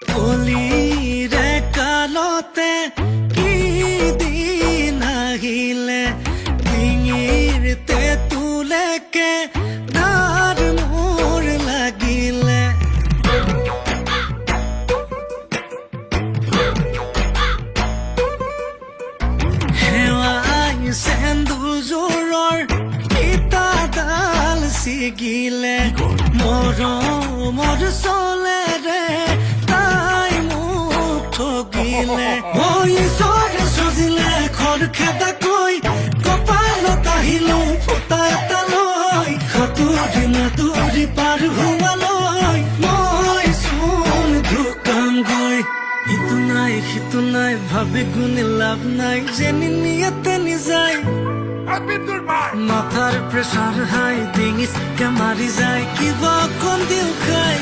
কলিৰে কালতে কি দিন আহিলে ডিঙিৰ তেঁতুলেকে ধাৰ মোৰ লাগিলে হেৱাই সেন্দুৰজোৰৰ ইটাডাল ছিগিলে মৰমৰ চলেৰে তাই মোক ঠগিলে ঈশ্বৰে সজিলে খৰখেদাকৈ কপালত আহিলো ফুটা এটা লৈ সাঁতুৰি নাতুৰি পাৰ হোৱালৈ মই চোন ঢুকামগৈ ইটো নাই সিটো নাই ভাবি গুণি লাভ নাই যেনি নিয়াতে নিযায় মাথাৰ প্ৰেছাৰ হাই ডিঙিত মাৰি যায় কিবা অকণ দিও খাই